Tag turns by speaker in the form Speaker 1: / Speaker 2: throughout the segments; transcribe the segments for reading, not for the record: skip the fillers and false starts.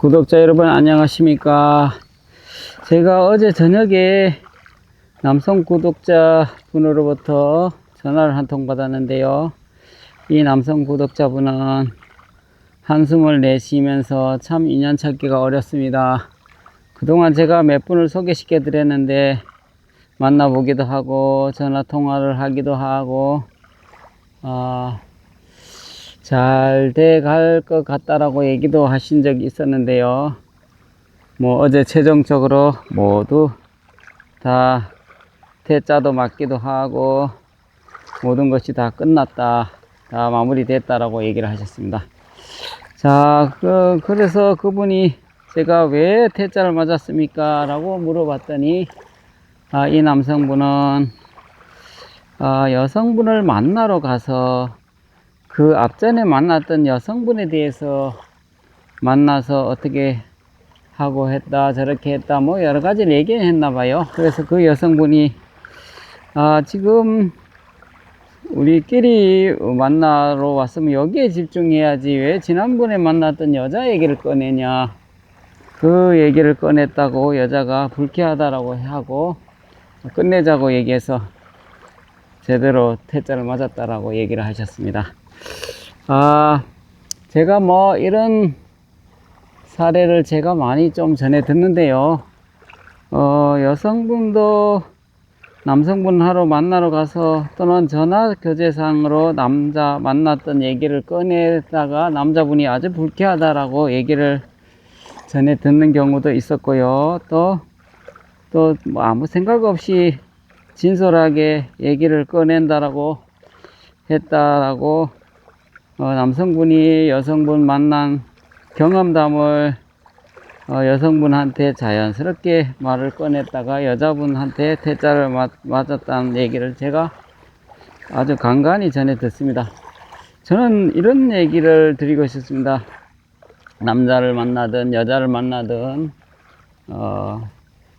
Speaker 1: 구독자 여러분 안녕하십니까. 제가 어제 저녁에 남성 구독자 분으로부터 전화를 한 통 받았는데요. 이 남성 구독자분은 한숨을 내쉬면서 참 인연 찾기가 어렵습니다. 그동안 제가 몇 분을 소개시켜 드렸는데 만나보기도 하고 전화 통화를 하기도 하고 잘 돼갈 것 같다라고 얘기도 하신 적이 있었는데요. 뭐 어제 최종적으로 모두 다 퇴짜도 맞기도 하고 모든 것이 다 끝났다, 다 마무리됐다라고 얘기를 하셨습니다. 자, 그래서 그분이 제가 왜 퇴짜를 맞았습니까? 라고 물어봤더니 이 남성분은 여성분을 만나러 가서 그 앞전에 만났던 여성분에 대해서 만나서 어떻게 하고 했다 저렇게 했다 뭐 여러 가지를 얘기했나 봐요. 그래서 그 여성분이 지금 우리끼리 만나러 왔으면 여기에 집중해야지 왜 지난번에 만났던 여자 얘기를 꺼내냐, 그 얘기를 꺼냈다고 여자가 불쾌하다라고 하고 끝내자고 얘기해서 제대로 퇴짜를 맞았다라고 얘기를 하셨습니다. 제가 뭐 이런 사례를 제가 많이 좀 전해 듣는데요. 여성분도 남성분 하러 만나러 가서 또는 전화 교제상으로 남자 만났던 얘기를 꺼내다가 남자분이 아주 불쾌하다라고 얘기를 전해 듣는 경우도 있었고요. 또 뭐 아무 생각 없이 진솔하게 얘기를 꺼낸다라고 했다라고 남성분이 여성분 만난 경험담을 여성분한테 자연스럽게 말을 꺼냈다가 여자분한테 퇴짜를 맞았다는 얘기를 제가 아주 간간히 전해 듣습니다. 저는 이런 얘기를 드리고 싶습니다. 남자를 만나든 여자를 만나든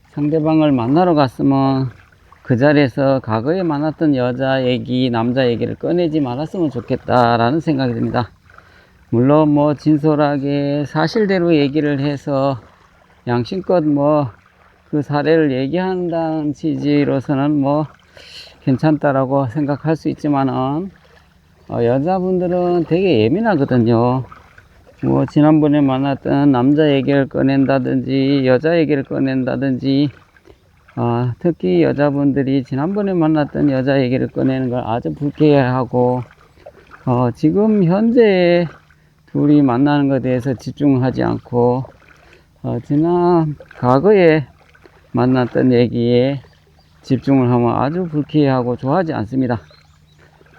Speaker 1: 상대방을 만나러 갔으면 그 자리에서 과거에 만났던 여자 얘기, 남자 얘기를 꺼내지 말았으면 좋겠다라는 생각이 듭니다. 물론 뭐 진솔하게 사실대로 얘기를 해서 양심껏 뭐 그 사례를 얘기한다는 취지로서는 뭐 괜찮다라고 생각할 수 있지만은 여자분들은 되게 예민하거든요. 뭐 지난번에 만났던 남자 얘기를 꺼낸다든지 여자 얘기를 꺼낸다든지 특히 여자분들이 지난번에 만났던 여자 얘기를 꺼내는 걸 아주 불쾌해하고 지금 현재 둘이 만나는 것에 대해서 집중하지 않고 지난 과거에 만났던 얘기에 집중을 하면 아주 불쾌해하고 좋아하지 않습니다.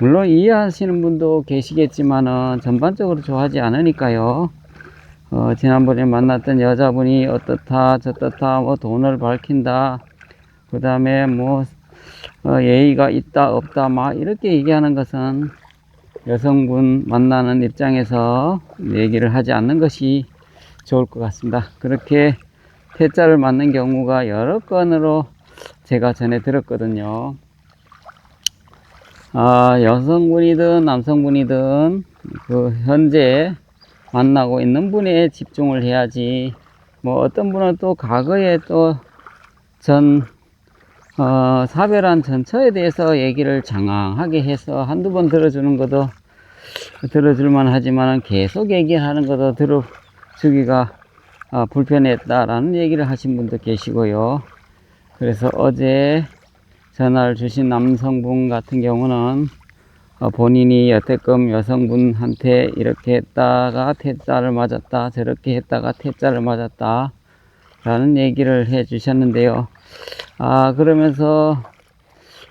Speaker 1: 물론 이해하시는 분도 계시겠지만은 전반적으로 좋아하지 않으니까요. 지난번에 만났던 여자분이 어떻다 저떻다 뭐 돈을 밝힌다, 그 다음에 뭐 예의가 있다 없다 막 이렇게 얘기하는 것은 여성분 만나는 입장에서 얘기를 하지 않는 것이 좋을 것 같습니다. 그렇게 퇴짜를 맞는 경우가 여러 건으로 제가 전해 들었거든요. 여성분이든 남성분이든 그 현재 만나고 있는 분에 집중을 해야지, 뭐 어떤 분은 또 과거에 또 사별한 전처에 대해서 얘기를 장황하게 해서 한두 번 들어주는 것도 들어줄만 하지만 계속 얘기하는 것도 들어주기가 불편했다라는 얘기를 하신 분도 계시고요. 그래서 어제 전화를 주신 남성분 같은 경우는 본인이 여태껏 여성분한테 이렇게 했다가 퇴짜를 맞았다 저렇게 했다가 퇴짜를 맞았다 라는 얘기를 해 주셨는데요. 그러면서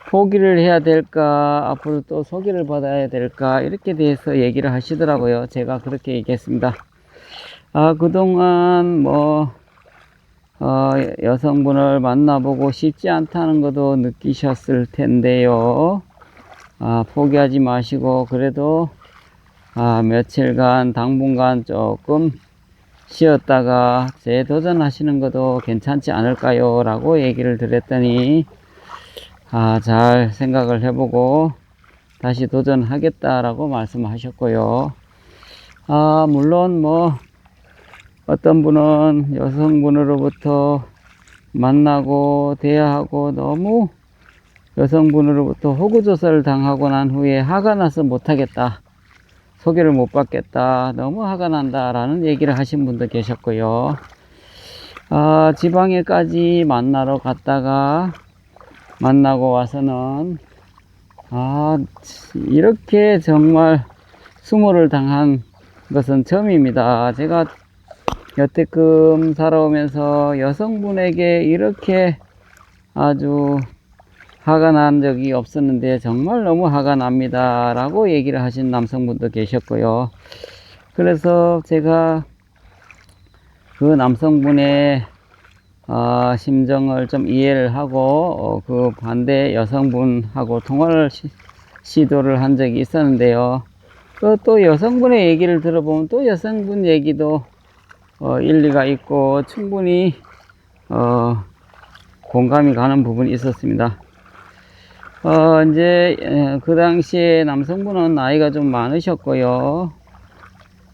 Speaker 1: 포기를 해야 될까 앞으로 또 소개를 받아야 될까 이렇게 대해서 얘기를 하시더라고요. 제가 그렇게 얘기했습니다. 그동안 뭐 여성분을 만나보고 싶지 않다는 것도 느끼셨을 텐데요. 포기하지 마시고 그래도 며칠간 당분간 조금 쉬었다가 재도전하시는 것도 괜찮지 않을까요? 라고 얘기를 드렸더니 잘 생각을 해보고 다시 도전하겠다라고 말씀하셨고요. 물론 뭐 어떤 분은 여성분으로부터 만나고 대화하고 너무 여성분으로부터 호구조사를 당하고 난 후에 화가 나서 못하겠다, 소개를 못 받겠다, 너무 화가 난다 라는 얘기를 하신 분도 계셨고요. 지방에까지 만나러 갔다가 만나고 와서는 이렇게 정말 수모를 당한 것은 처음입니다. 제가 여태껏 살아오면서 여성분에게 이렇게 아주 화가 난 적이 없었는데 정말 너무 화가 납니다 라고 얘기를 하신 남성분도 계셨고요. 그래서 제가 그 남성분의 심정을 좀 이해를 하고 그 반대 여성분하고 통화를 시도를 한 적이 있었는데요. 또 여성분의 얘기를 들어보면 또 여성분 얘기도 일리가 있고 충분히 공감이 가는 부분이 있었습니다. 이제 그 당시에 남성분은 나이가 좀 많으셨고요,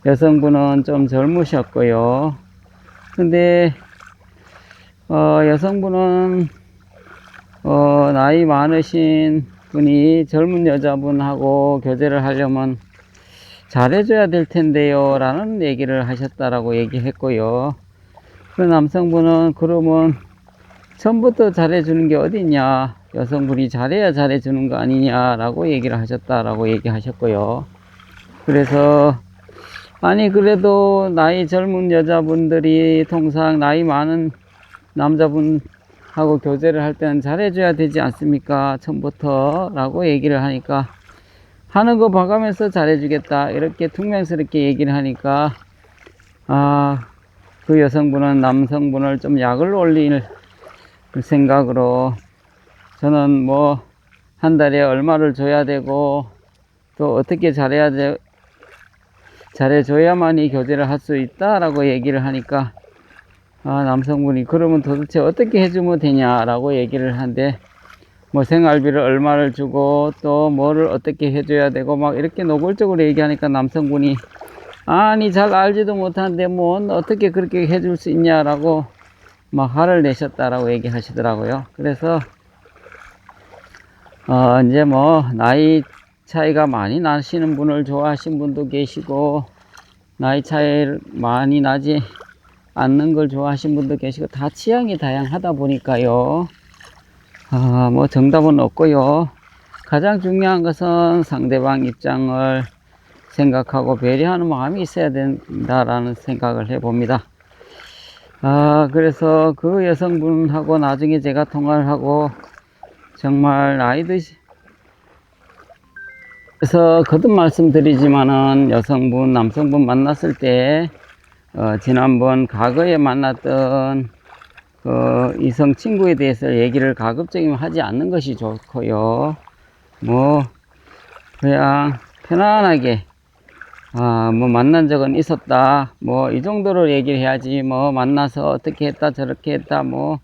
Speaker 1: 여성분은 좀 젊으셨고요. 근데 여성분은 나이 많으신 분이 젊은 여자분하고 교제를 하려면 잘해줘야 될 텐데요 라는 얘기를 하셨다라고 얘기했고요. 그 남성분은 그러면 처음부터 잘해주는 게 어딨냐, 여성분이 잘해야 잘해주는 거 아니냐 라고 얘기를 하셨다라고 얘기하셨고요. 그래서 아니 그래도 나이 젊은 여자분들이 통상 나이 많은 남자분하고 교제를 할 때는 잘해줘야 되지 않습니까, 처음부터 라고 얘기를 하니까, 하는 거 봐가면서 잘해주겠다 이렇게 퉁명스럽게 얘기를 하니까 그 여성분은 남성분을 좀 약을 올릴 생각으로, 저는 뭐 한 달에 얼마를 줘야 되고 또 어떻게 잘해줘야만이 교제를 할 수 있다 라고 얘기를 하니까 남성분이 그러면 도대체 어떻게 해주면 되냐 라고 얘기를 하는데, 뭐 생활비를 얼마를 주고 또 뭐를 어떻게 해줘야 되고 막 이렇게 노골적으로 얘기하니까 남성분이 아니 잘 알지도 못하는데 뭐 어떻게 그렇게 해줄 수 있냐라고 막 화를 내셨다라고 얘기하시더라고요. 그래서 이제 뭐 나이 차이가 많이 나시는 분을 좋아하시는 분도 계시고 나이 차이 많이 나지 않는 걸 좋아하시는 분도 계시고 다 취향이 다양하다 보니까요, 뭐 정답은 없고요. 가장 중요한 것은 상대방 입장을 생각하고 배려하는 마음이 있어야 된다라는 생각을 해봅니다. 그래서 그 여성분하고 나중에 제가 통화를 하고 정말 나이 드시 그래서 거듭 말씀드리지만은 여성분 남성분 만났을 때 지난번 과거에 만났던 이성 친구에 대해서 얘기를 가급적이면 하지 않는 것이 좋고요. 뭐 그냥 편안하게 뭐 만난 적은 있었다 뭐 이 정도로 얘기를 해야지, 뭐 만나서 어떻게 했다 저렇게 했다 뭐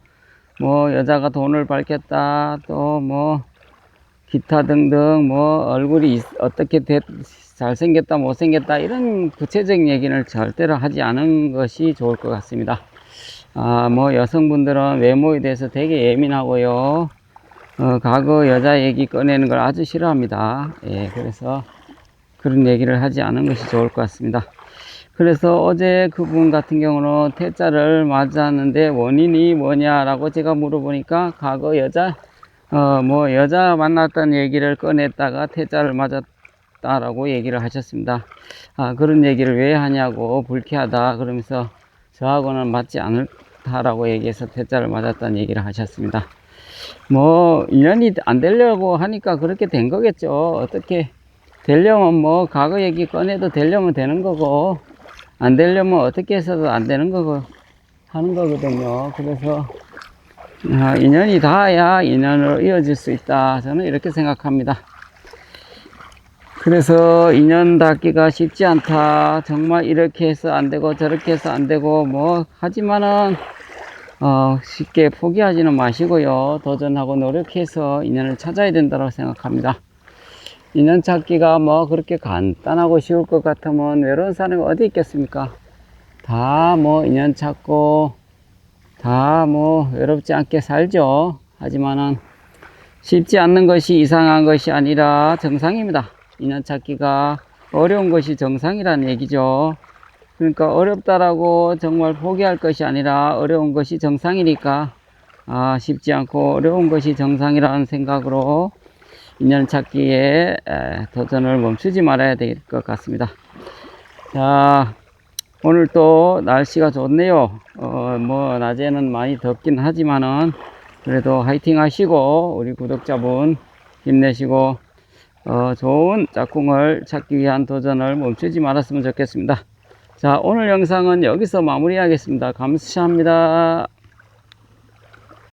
Speaker 1: 여자가 돈을 밝혔다 또 뭐 기타 등등 뭐 얼굴이 어떻게 잘생겼다 못생겼다 이런 구체적인 얘기는 절대로 하지 않은 것이 좋을 것 같습니다. 뭐 여성분들은 외모에 대해서 되게 예민하고요, 과거 여자 얘기 꺼내는 걸 아주 싫어합니다. 예, 그래서 그런 얘기를 하지 않은 것이 좋을 것 같습니다. 그래서 어제 그분 같은 경우는 퇴짜를 맞았는데 원인이 뭐냐라고 제가 물어보니까 과거 여자 뭐 여자 만났던 얘기를 꺼냈다가 퇴짜를 맞았다라고 얘기를 하셨습니다. 그런 얘기를 왜 하냐고 불쾌하다 그러면서 저하고는 맞지 않다라고 얘기해서 퇴짜를 맞았다는 얘기를 하셨습니다. 뭐 인연이 안 되려고 하니까 그렇게 된 거겠죠. 어떻게 되려면 뭐 과거 얘기 꺼내도 되려면 되는 거고 안 되려면 어떻게 해서도 안 되는 거고 하는 거거든요. 그래서 인연이 닿아야 인연으로 이어질 수 있다, 저는 이렇게 생각합니다. 그래서 인연 닿기가 쉽지 않다, 정말 이렇게 해서 안 되고 저렇게 해서 안 되고 뭐 하지만은 쉽게 포기하지는 마시고요, 도전하고 노력해서 인연을 찾아야 된다고 생각합니다. 인연 찾기가 뭐 그렇게 간단하고 쉬울 것 같으면 외로운 사람이 어디 있겠습니까? 다 뭐 인연 찾고 다 뭐 외롭지 않게 살죠. 하지만은 쉽지 않는 것이 이상한 것이 아니라 정상입니다. 인연 찾기가 어려운 것이 정상이라는 얘기죠. 그러니까 어렵다라고 정말 포기할 것이 아니라 어려운 것이 정상이니까 쉽지 않고 어려운 것이 정상이라는 생각으로 인연 찾기에 도전을 멈추지 말아야 될 것 같습니다. 자, 오늘 또 날씨가 좋네요. 뭐 낮에는 많이 덥긴 하지만은 그래도 화이팅 하시고 우리 구독자분 힘내시고 좋은 짝꿍을 찾기 위한 도전을 멈추지 말았으면 좋겠습니다. 자, 오늘 영상은 여기서 마무리하겠습니다. 감사합니다.